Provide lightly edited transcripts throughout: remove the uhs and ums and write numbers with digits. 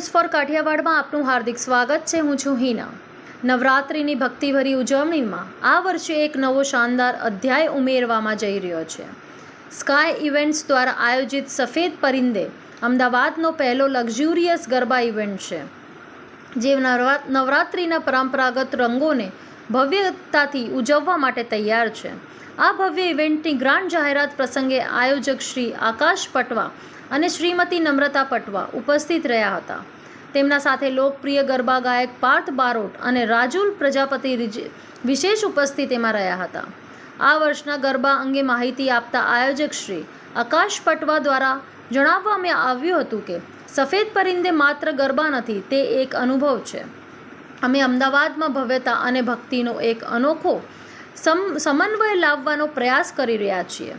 News for કાઠિયાવાડમાં આપનું હાર્દિક સ્વાગત છે। હું છું હિના। નવરાત્રિની ભક્તિભરી ઉજવણીમાં આ વર્ષે એક નવો શાનદાર અધ્યાય ઉમેરવામાં જઈ રહ્યો છે। સ્કાય ઇવેન્ટ્સ દ્વારા આયોજિત સફેદ પરિંદે અમદાવાદનો પહેલો લક્ઝુરિયસ ગરબા ઇવેન્ટ છે, જે નવરાત્રિના પરંપરાગત રંગોને ભવ્યતાથી ઉજવવા માટે તૈયાર છે। આ ભવ્ય ઇવેન્ટની ગ્રાન્ડ જાહેરાત પ્રસંગે આયોજક શ્રી આકાશ પટવા અને શ્રીમતી નમ્રતા પટવા ઉપસ્થિત રહ્યા હતા। તેમના સાથે લોકપ્રિય ગરબા ગાયક પાર્થ બારોટ અને રાજુલ પ્રજાપતિ વિશેષ ઉપસ્થિતિમાં રહ્યા હતા। આ વર્ષના ગરબા અંગે માહિતી આપતા આયોજક શ્રી આકાશ પટવા દ્વારા જણાવવામાં આવ્યું હતું કે સફેદ પરિંદે માત્ર ગરબા નથી, તે એક અનુભવ છે। અમે અમદાવાદમાં ભવ્યતા અને ભક્તિનો એક અનોખો સમન્વય લાવવાનો પ્રયાસ કરી રહ્યા છીએ।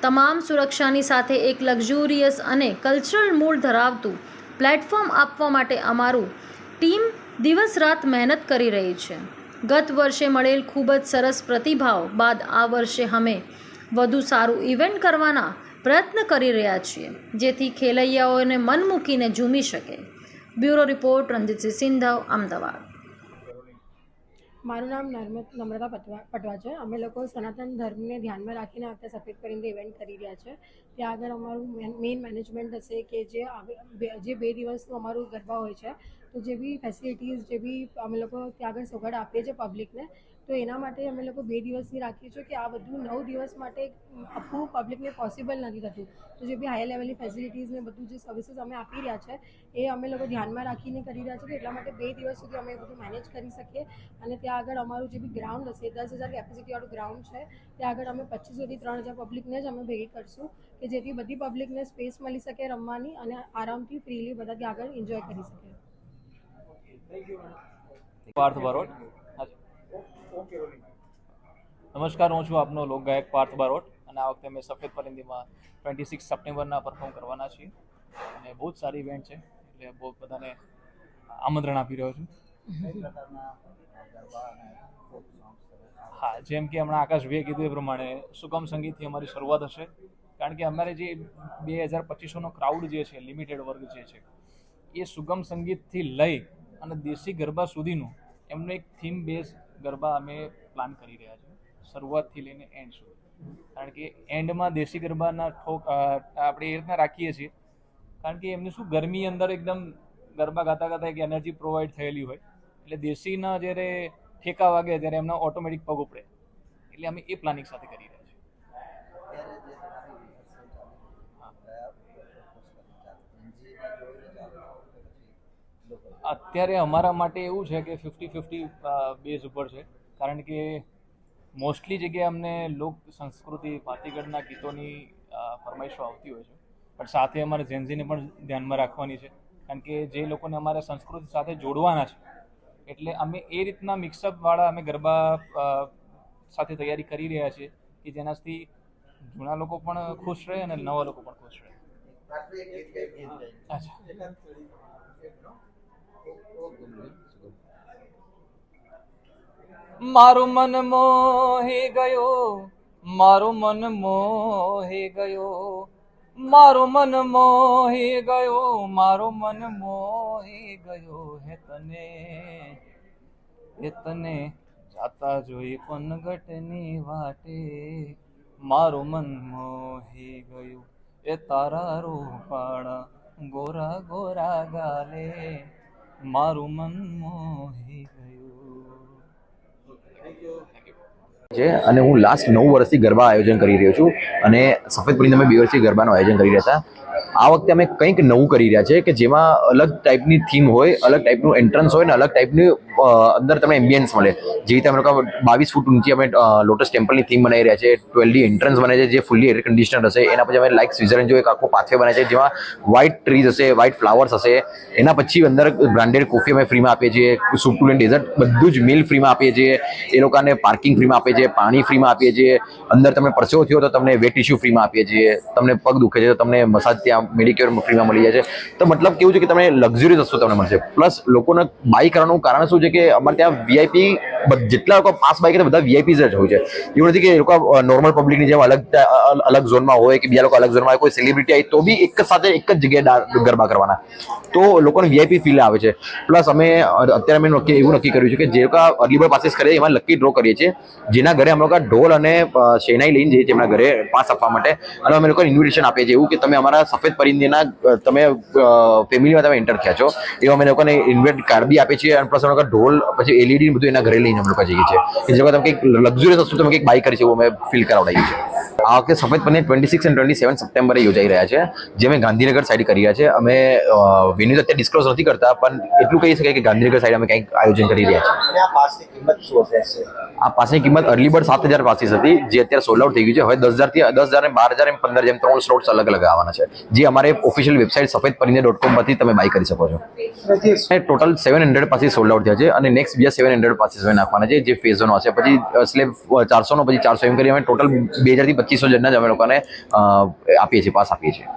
તમામ સુરક્ષાની સાથે એક લક્ઝુરિયસ અને કલ્ચરલ મૂળ ધરાવતું પ્લેટફોર્મ આપવા માટે અમારું ટીમ દિવસ રાત મહેનત કરી રહી છે। ગત વર્ષે મળેલ ખૂબ જ સરસ પ્રતિભાવ બાદ આ વર્ષે અમે વધુ સારું ઇવેન્ટ કરવાના પ્રયત્ન કરી રહ્યા છીએ, જેથી ખેલૈયાઓને મન મૂકીને ઝૂમી શકે। બ્યુરો રિપોર્ટ, રણજીતસિંહ સિંધવ, અમદાવાદ। મારું નામ નમ્રતા પટવા છે। અમે લોકો સનાતન ધર્મને ધ્યાનમાં રાખીને આ વખતે સફેદ પરિંદે ઇવેન્ટ કરી રહ્યા છે। ત્યાં આગળ અમારું મેઇન મેનેજમેન્ટ હશે કે જે 2 દિવસનું અમારું ગરબા હોય છે, તો જે બી ફેસિલિટીઝ જે બી અમે લોકો ત્યાં આગળ સોગંદ આપીએ છીએ પબ્લિકને, તો એના માટે અમે લોકો 2 દિવસની રાખીએ છીએ કે આ બધું 9 દિવસ માટે આખું પબ્લિકને પોસિબલ નથી થતું। તો જે બી હાઈ લેવલની ફેસિલિટીઝ ને બધું જે સર્વિસીસ અમે આપી રહ્યા છે એ અમે લોકો ધ્યાનમાં રાખીને કરી રહ્યા છીએ। એટલા માટે 2 દિવસ સુધી અમે બધું મેનેજ કરી શકીએ। અને ત્યાં આગળ અમારું જે બી ગ્રાઉન્ડ હશે, 10,000 કેપેસિટીવાળું ગ્રાઉન્ડ છે, ત્યાં આગળ અમે 2500થી 3,000 પબ્લિકને જ અમે ભેગી કરશું કે જેથી બધી પબ્લિકને સ્પેસ મળી શકે રમવાની અને આરામથી ફ્રીલી બધા ત્યાં આગળ એન્જોય કરી શકે। પાર્થ બારોટ। નમસ્કાર, હું છું આપનો લોકગાયક પાર્થ બારોટ અને આ વખતે અમે સફેદ પરિંદીમાં 26 સપ્ટેમ્બરના પરફોર્મ કરવાના છીએ અને બહુ જ સારી ઇવેન્ટ છે, એટલે બહુ બધાને આમંત્રણ આપી રહ્યો છું। હા, જેમ કે હમણાં આકાશભાઈએ કીધું એ પ્રમાણે સુગમ સંગીતથી અમારી શરૂઆત હશે, કારણ કે અમારે જે 2250નો ક્રાઉડ જે છે, લિમિટેડ વર્ગ જે છે, એ સુગમ સંગીતથી લઈ અને દેશી ગરબા સુધીનું એમનું એક થીમ બેઝ ગરબા અમે પ્લાન કરી રહ્યા છીએ, શરૂઆતથી લઈને એન્ડ સુધી। કારણ કે એન્ડમાં દેશી ગરબાના ઠોક આપણે એ રીતના રાખીએ છીએ, કારણ કે એમની શું ગરમી અંદર એકદમ ગરબા ગાતા ગાતા એક એનર્જી પ્રોવાઈડ થયેલી હોય, એટલે દેશીના જ્યારે ઠેકા વાગે ત્યારે એમના ઓટોમેટિક પગ ઉપડે, એટલે અમે એ પ્લાનિંગ સાથે કરી રહ્યા છીએ। અત્યારે અમારા માટે એવું છે કે 50-50 બેઝ ઉપર છે, કારણ કે મોસ્ટલી જગ્યાએ અમને લોક સંસ્કૃતિ ભાતીગઢના ગીતોની ફરમાઈશો આવતી હોય છે, પણ સાથે અમારે જેન્ઝીને પણ ધ્યાનમાં રાખવાની છે, કારણ કે જે લોકોને અમારે સંસ્કૃતિ સાથે જોડવાના છે, એટલે અમે એ રીતના મિક્સઅપવાળા અમે ગરબા સાથે તૈયારી કરી રહ્યા છીએ કે જેનાથી જૂના લોકો પણ ખુશ રહે અને નવા લોકો પણ ખુશ રહે। અચ્છા, મારું મન મોહી ગયો, મારું મન મોહી ગયો, મારું મન મોહી ગયો, મારું મન મોહી ગયો હે તને જાતા જોઈ પનગટની વાટે, મારું મન મોહી ગયું એ તારા રૂપાળા ગોરા ગોરા ગાલે, મારું મન મોહી ગયું। અને હું લાસ્ટ 9 વર્ષથી ગરબા આયોજન કરી રહ્યો છું અને સફેદ પરિંદે અમે 2 વર્ષથી ગરબાનું આયોજન કરી રહ્યા હતા। આ વખતે અમે કંઈક નવું કરી રહ્યા છે કે જેમાં અલગ ટાઈપની થીમ હોય, અલગ ટાઈપનું એન્ટ્રન્સ હોય ને અલગ ટાઈપની અંદર તમને એમ્બિયન્સ મળે। જે રીતે અમે લોકો 22 ફૂટ ઊંચી અમે લોટસ ટેમ્પલની થીમ બનાવી રહ્યા છે, 12D એન્ટ્રન્સ બને છે જે ફૂલ્લી એર કન્ડિશનર હશે। એના પછી અમે લાઈક સ્વિટ્ઝરલેન્ડ જો એક આખો પાથવે બને છે જેમાં વ્હાઇટ ટ્રીઝ હશે, વ્હાઇટ ફ્લાવર્સ હશે। એના પછી અંદર બ્રાન્ડેડ કોફી અમે ફ્રીમાં આપીએ છીએ, સૂપ ટુ એન્ડ ડેઝર્ટ બધું જ મીલ ફ્રીમાં આપીએ છીએ, એ લોકોને પાર્કિંગ ફ્રીમાં આપીએ છીએ, પાણી ફ્રીમાં આપીએ છીએ, અંદર તમને પરસેવો થયો તો તમને વેટ ટિશ્યુ ફ્રીમાં આપીએ છીએ, તમને પગ દુખે છે તો તમને મસાજ ત્યાં મેડિક્યોર ફ્રીમાં મળી જાય છે. તો મતલબ કેવું છે કે તમને લક્ઝરિયસ વસ્તુ તમને મળશે. પ્લસ લોકોને બાય કરવાનું કારણ શું છે કે અમારે ત્યાં વીઆઈપી જેટલા લોકો પાસ બાય કરે બધા વીઆઈપી જ હોય છે. એવું નથી કે એ લોકો નોર્મલ પબ્લિકની જેમ અલગ ઝોનમાં હોય કે બીજા લોકો અલગ ઝોનમાં હોય, કોઈ સેલિબ્રિટી આવી તો બી એક જ સાથે એક જ જગ્યાએ ગરબા કરવાના, તો લોકોને વીઆઈપી ફીલ આવે છે. પ્લસ અમે અત્યારે અમે એવું નક્કી કર્યું છે કે જે લોકો અર્લી બર્ડ પાસીસ કરે એમાં લકી ડ્રો કરીએ છીએ, જેના ઘરે અમે લોકો ઢોલ અને શેનાઈ લઈને જઈએ છીએ એમના ઘરે પાસ આપવા માટે, અને અમે લોકો ઇન્વિટેશન આપીએ છીએ એવું કે તમે અમારા સફેદ પરિંદીના તમે ફેમિલીમાં તમે એન્ટર થયા છો એવું અમે લોકોને ઇન્વાઇટ કાર્ડ બી આપીએ છીએ. અને પ્લસ અમે લોકો ઢોલ પછી એલઈડી બધું એના ઘરે લઈને અમે લોકો જઈએ છીએ કે જે તમે કંઈક લક્ઝરિયસ વસ્તુ તમે કંઈક બાય કરી છે એવું અમે ફીલ કરાવડાવીએ છીએ. આ વખતે સફેદ પરિંદ 26 અને 27 સપ્ટેમ્બરે યોજાઈ રહ્યા છે, જે અમે ગાંધીનગર સાઈડ કરી રહ્યા છે. અમે વેન્યુ અત્યારે ડિસ્ક્લોઝ નથી કરતા, પણ એટલું કહી શકાય કે ગાંધીનગર સાઈડ અમે કંઈક આયોજન કરી રહ્યા છીએ. આ પાસની કિંમત અર્લી બર્ડ 7,000 પાસીસ હતી, જે અત્યારે સોલ્ડ આઉટ થઈ ગયું છે. હવે 10,000 થી 10,000 અને 12,000 એમ 15,000 એમ 3 સ્લોટ્સ અલગ અલગ આવવાના છે, જે અમારે ઓફિશિયલ વેબસાઇટ safedparind.com પરથી તમે બાય કરી શકો છો. ટોટલ 700 પાસીસ સોલ્ડ આઉટ થયા છે અને નેક્સ્ટ બીજા 700 પાસીસ અમે નાખવાના છે, જે ફેઝ 1 હશે. પછી સ્લેબ 400 નો પછી 400 એમ કરી અમે ટોટલ 2,000 થી 2,500 જણના જ અમે લોકોને આપીએ છીએ, પાસ આપીએ છીએ.